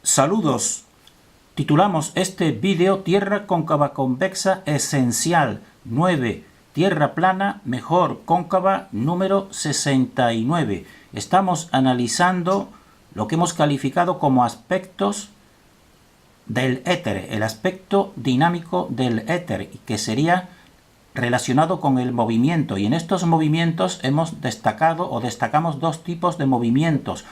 Saludos. Titulamos este vídeo Tierra cóncava convexa esencial 9, Tierra plana mejor cóncava número 69. Estamos analizando lo que hemos calificado como aspectos del éter, el aspecto dinámico del éter, que sería relacionado con el movimiento, y en estos movimientos hemos destacado o destacamos dos tipos de movimientos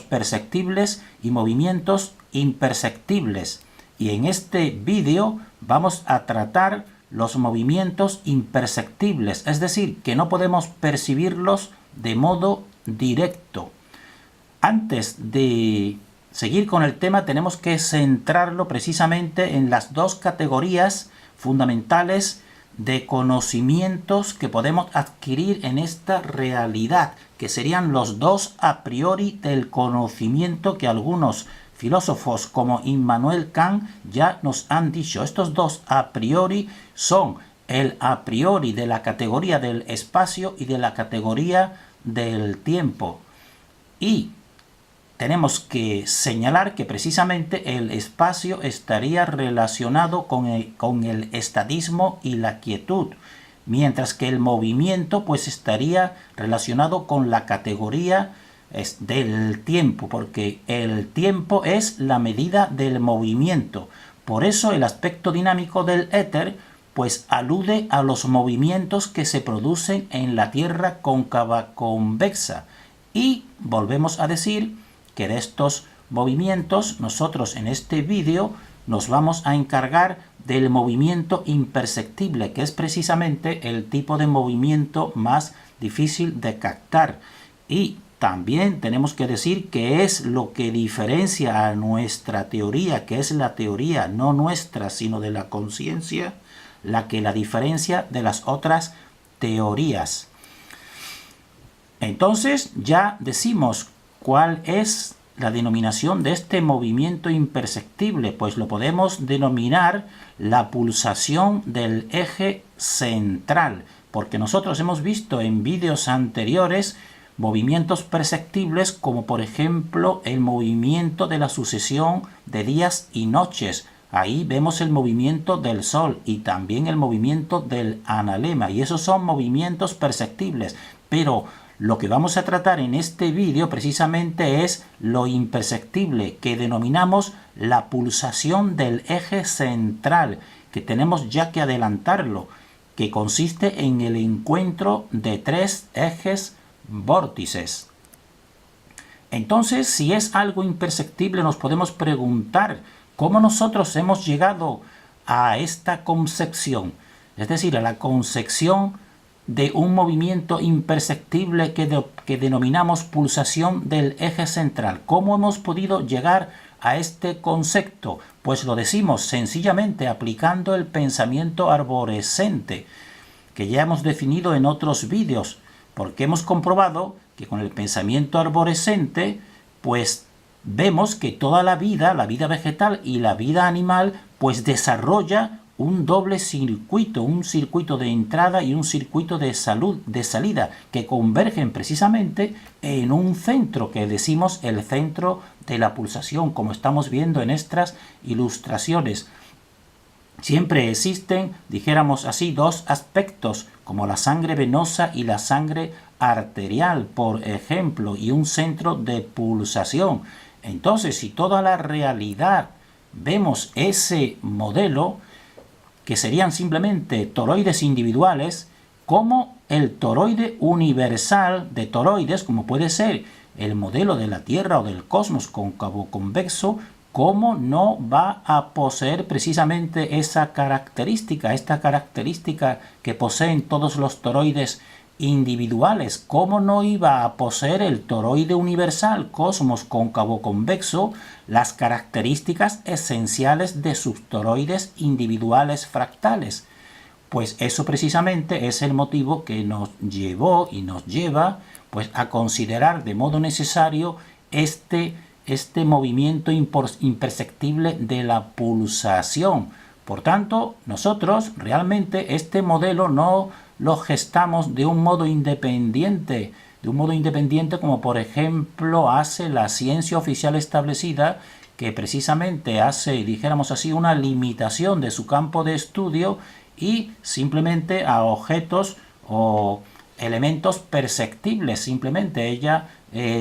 perceptibles y movimientos imperceptibles, y en este vídeo vamos a tratar los movimientos imperceptibles, es decir, que no podemos percibirlos de modo directo. Antes de seguir con el tema tenemos que centrarlo precisamente en las dos categorías fundamentales de conocimientos que podemos adquirir en esta realidad, que serían los dos a priori del conocimiento que algunos filósofos como Immanuel Kant ya nos han dicho. Estos dos a priori son el a priori de la categoría del espacio y de la categoría del tiempo. Y tenemos que señalar que precisamente el espacio estaría relacionado con el estadismo y la quietud, mientras que el movimiento pues estaría relacionado con la categoría del tiempo, porque el tiempo es la medida del movimiento. Por eso el aspecto dinámico del éter pues alude a los movimientos que se producen en la Tierra cóncava convexa. Y volvemos a decir que de estos movimientos nosotros en este vídeo nos vamos a encargar del movimiento imperceptible, que es precisamente el tipo de movimiento más difícil de captar. Y también tenemos que decir que es lo que diferencia a nuestra teoría, que es la teoría no nuestra sino de la conciencia, la que la diferencia de las otras teorías. Entonces ya decimos ¿cuál es la denominación de este movimiento imperceptible? Pues lo podemos denominar la pulsación del eje central, porque nosotros hemos visto en vídeos anteriores movimientos perceptibles como por ejemplo el movimiento de la sucesión de días y noches. Ahí vemos el movimiento del Sol y también el movimiento del analema, y esos son movimientos perceptibles, pero lo que vamos a tratar en este vídeo precisamente es lo imperceptible, que denominamos la pulsación del eje central, que tenemos ya que adelantarlo, que consiste en el encuentro de tres ejes vórtices. Entonces, si es algo imperceptible, nos podemos preguntar cómo nosotros hemos llegado a esta concepción, es decir, a la concepción de un movimiento imperceptible que denominamos pulsación del eje central. ¿Cómo hemos podido llegar a este concepto? Pues lo decimos sencillamente aplicando el pensamiento arborescente, que ya hemos definido en otros vídeos, porque hemos comprobado que con el pensamiento arborescente pues vemos que toda la vida vegetal y la vida animal pues desarrolla un doble circuito, un circuito de entrada y un circuito de salida, que convergen precisamente en un centro que decimos el centro de la pulsación, como estamos viendo en estas ilustraciones. Siempre existen, dijéramos así, dos aspectos, como la sangre venosa y la sangre arterial, por ejemplo, y un centro de pulsación. Entonces, si toda la realidad vemos ese modelo, que serían simplemente toroides individuales, como el toroide universal de toroides, como puede ser el modelo de la Tierra o del cosmos cóncavo convexo, ¿cómo no va a poseer precisamente esa característica, esta característica que poseen todos los toroides individuales? ¿Cómo no iba a poseer el toroide universal cosmos cóncavo convexo las características esenciales de sus toroides individuales fractales? Pues eso precisamente es el motivo que nos llevó y nos lleva pues a considerar de modo necesario este movimiento imperceptible de la pulsación. Por tanto, nosotros realmente este modelo no lo gestamos de un modo independiente, como por ejemplo hace la ciencia oficial establecida, que precisamente hace, dijéramos así, una limitación de su campo de estudio y simplemente a objetos o elementos perceptibles. Simplemente ella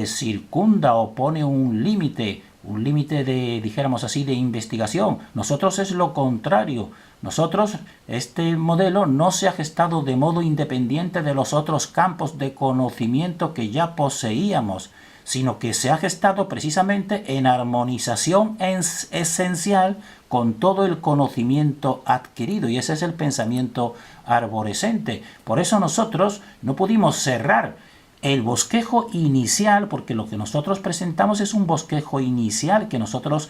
circunda o pone un límite de, dijéramos así, de investigación. Nosotros es lo contrario. Nosotros, este modelo no se ha gestado de modo independiente de los otros campos de conocimiento que ya poseíamos, sino que se ha gestado precisamente en armonización esencial con todo el conocimiento adquirido, y ese es el pensamiento arborescente. Por eso nosotros no pudimos cerrar el bosquejo inicial, porque lo que nosotros presentamos es un bosquejo inicial que nosotros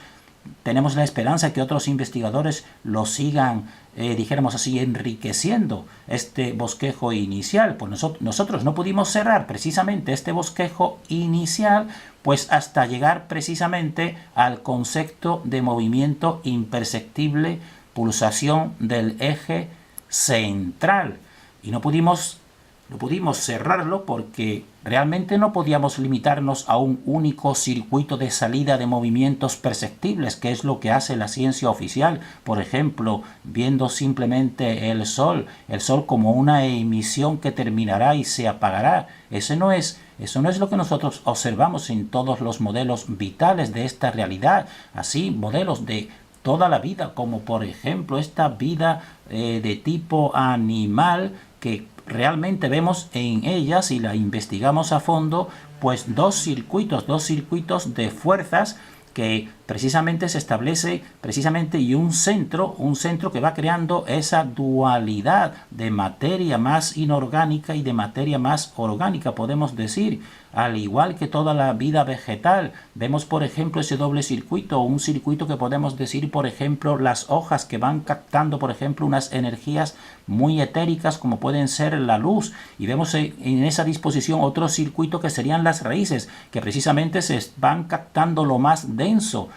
tenemos la esperanza que otros investigadores lo sigan, dijéramos así, enriqueciendo este bosquejo inicial. Pues nosotros no pudimos cerrar precisamente este bosquejo inicial, pues hasta llegar precisamente al concepto de movimiento imperceptible, pulsación del eje central. Y no pudimos cerrarlo porque realmente no podíamos limitarnos a un único circuito de salida de movimientos perceptibles, que es lo que hace la ciencia oficial. Por ejemplo, viendo simplemente el Sol como una emisión que terminará y se apagará. Eso no es lo que nosotros observamos en todos los modelos vitales de esta realidad. Así, modelos de toda la vida, como por ejemplo esta vida de tipo animal, que realmente vemos en ella, si la investigamos a fondo, pues dos circuitos de fuerzas que precisamente se establece y un centro que va creando esa dualidad de materia más inorgánica y de materia más orgánica, podemos decir. Al igual que toda la vida vegetal, vemos por ejemplo ese doble circuito, un circuito que podemos decir, por ejemplo, las hojas que van captando, por ejemplo, unas energías muy etéricas como pueden ser la luz, y vemos en esa disposición otro circuito que serían las raíces, que precisamente se van captando lo más denso,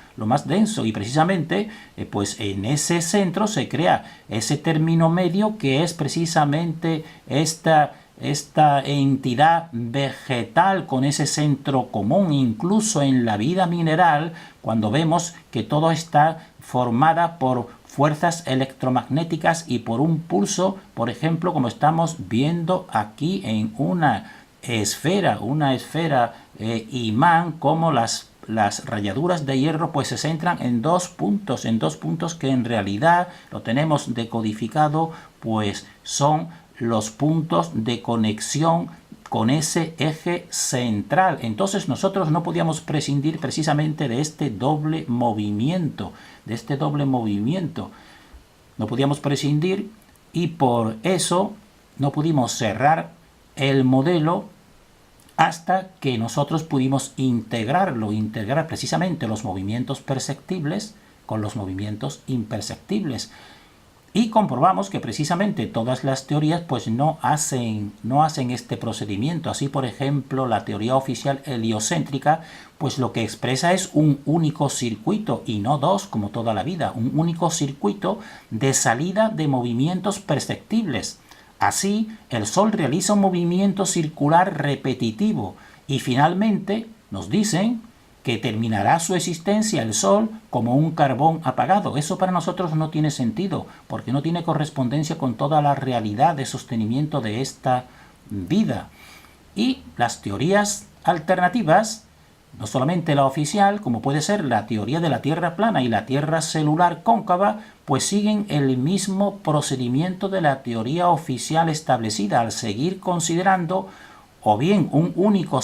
y precisamente pues en ese centro se crea ese término medio que es precisamente esta entidad vegetal con ese centro común. Incluso en la vida mineral, cuando vemos que todo está formada por fuerzas electromagnéticas y por un pulso, por ejemplo, como estamos viendo aquí en una esfera imán, como las rayaduras de hierro pues se centran en dos puntos que en realidad lo tenemos decodificado, pues son los puntos de conexión con ese eje central. Entonces nosotros no podíamos prescindir precisamente de este doble movimiento, no podíamos prescindir, y por eso no pudimos cerrar el modelo hasta que nosotros pudimos integrar precisamente los movimientos perceptibles con los movimientos imperceptibles. Y comprobamos que precisamente todas las teorías pues no hacen este procedimiento. Así, por ejemplo, la teoría oficial heliocéntrica pues lo que expresa es un único circuito y no dos como toda la vida, un único circuito de salida de movimientos perceptibles. Así, el Sol realiza un movimiento circular repetitivo y finalmente nos dicen que terminará su existencia el Sol como un carbón apagado. Eso para nosotros no tiene sentido, porque no tiene correspondencia con toda la realidad de sostenimiento de esta vida. Y las teorías alternativas, no solamente la oficial, como puede ser la teoría de la Tierra plana y la Tierra celular cóncava, pues siguen el mismo procedimiento de la teoría oficial establecida, al seguir considerando o bien un único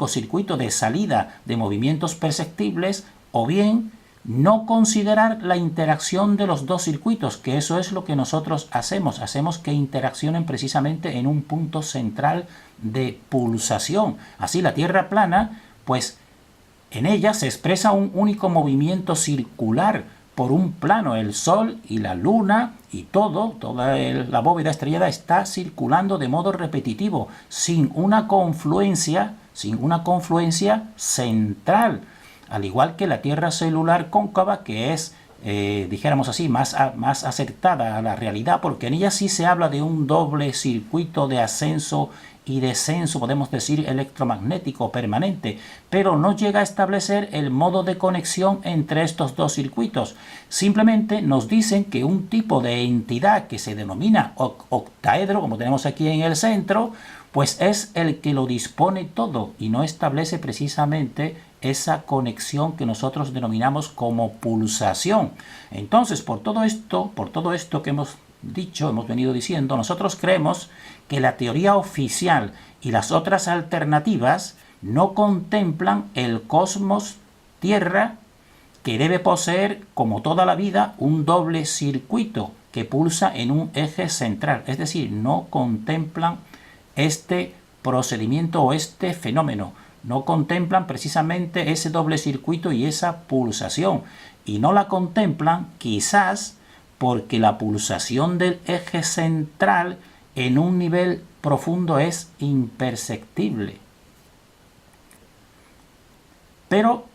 circuito de salida de movimientos perceptibles, o bien no considerar la interacción de los dos circuitos, que eso es lo que nosotros hacemos que interaccionen precisamente en un punto central de pulsación. Así la Tierra plana, pues en ella se expresa un único movimiento circular por un plano. El Sol y la Luna y toda la bóveda estrellada está circulando de modo repetitivo, sin una confluencia central, al igual que la Tierra celular cóncava, que es dijéramos así, más acertada a la realidad, porque en ella sí se habla de un doble circuito de ascenso y descenso, podemos decir electromagnético permanente, pero no llega a establecer el modo de conexión entre estos dos circuitos. Simplemente nos dicen que un tipo de entidad que se denomina octaedro, como tenemos aquí en el centro, pues es el que lo dispone todo y no establece precisamente esa conexión que nosotros denominamos como pulsación. Entonces, por todo esto que hemos dicho, hemos venido diciendo, nosotros creemos que la teoría oficial y las otras alternativas no contemplan el cosmos Tierra, que debe poseer, como toda la vida, un doble circuito que pulsa en un eje central. Es decir, no contemplan este procedimiento o este fenómeno. No contemplan precisamente ese doble circuito y esa pulsación. Y no la contemplan quizás porque la pulsación del eje central en un nivel profundo es imperceptible. Pero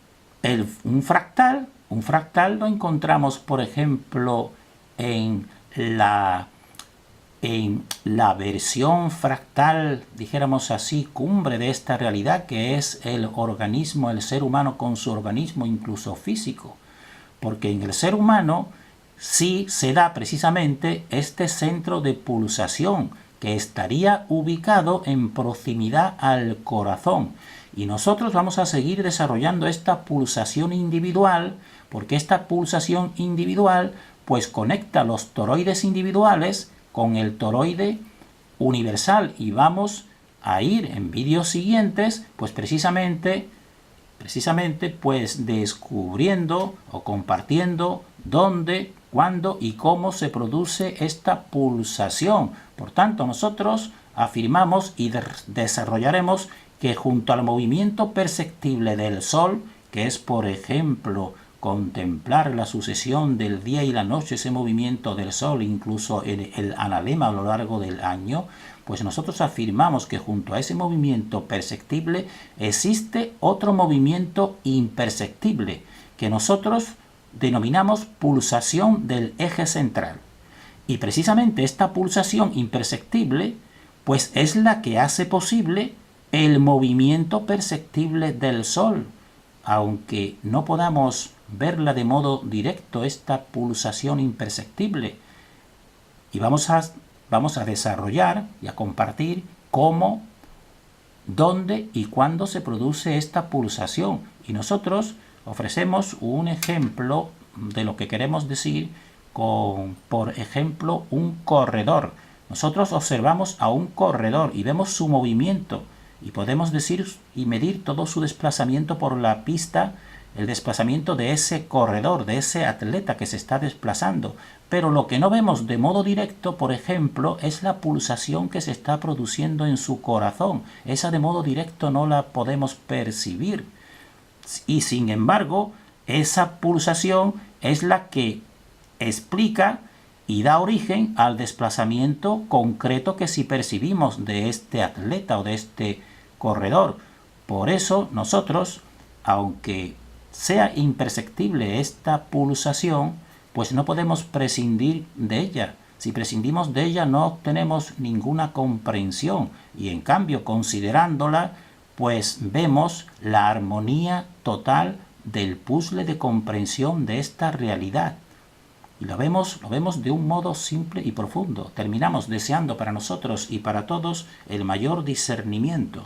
un fractal lo encontramos, por ejemplo, en la versión fractal, dijéramos así, cumbre de esta realidad, que es el organismo, el ser humano con su organismo incluso físico. Porque en el ser humano sí se da precisamente este centro de pulsación que estaría ubicado en proximidad al corazón. Y nosotros vamos a seguir desarrollando esta pulsación individual, porque esta pulsación individual pues conecta los toroides individuales con el toroide universal, y vamos a ir en vídeos siguientes pues precisamente pues descubriendo o compartiendo dónde, cuándo y cómo se produce esta pulsación. Por tanto, nosotros afirmamos y desarrollaremos que junto al movimiento perceptible del Sol, que es, por ejemplo, contemplar la sucesión del día y la noche, ese movimiento del Sol, incluso el analema a lo largo del año, pues nosotros afirmamos que junto a ese movimiento perceptible existe otro movimiento imperceptible, que nosotros denominamos pulsación del eje central. Y precisamente esta pulsación imperceptible, pues es la que hace posible el movimiento perceptible del Sol. Aunque no podamos verla de modo directo, esta pulsación imperceptible, y vamos a desarrollar y a compartir cómo, dónde y cuándo se produce esta pulsación. Y nosotros ofrecemos un ejemplo de lo que queremos decir con, por ejemplo, un corredor. Nosotros observamos a un corredor y vemos su movimiento, y podemos decir y medir todo su desplazamiento por la pista, el desplazamiento de ese corredor, de ese atleta que se está desplazando. Pero lo que no vemos de modo directo, por ejemplo, es la pulsación que se está produciendo en su corazón. Esa de modo directo no la podemos percibir. Y sin embargo, esa pulsación es la que explica y da origen al desplazamiento concreto que sí percibimos de este atleta o de este corredor. Por eso nosotros, aunque sea imperceptible esta pulsación, pues no podemos prescindir de ella. Si prescindimos de ella no obtenemos ninguna comprensión, y en cambio considerándola pues vemos la armonía total del puzzle de comprensión de esta realidad. Y lo vemos de un modo simple y profundo. Terminamos deseando para nosotros y para todos el mayor discernimiento.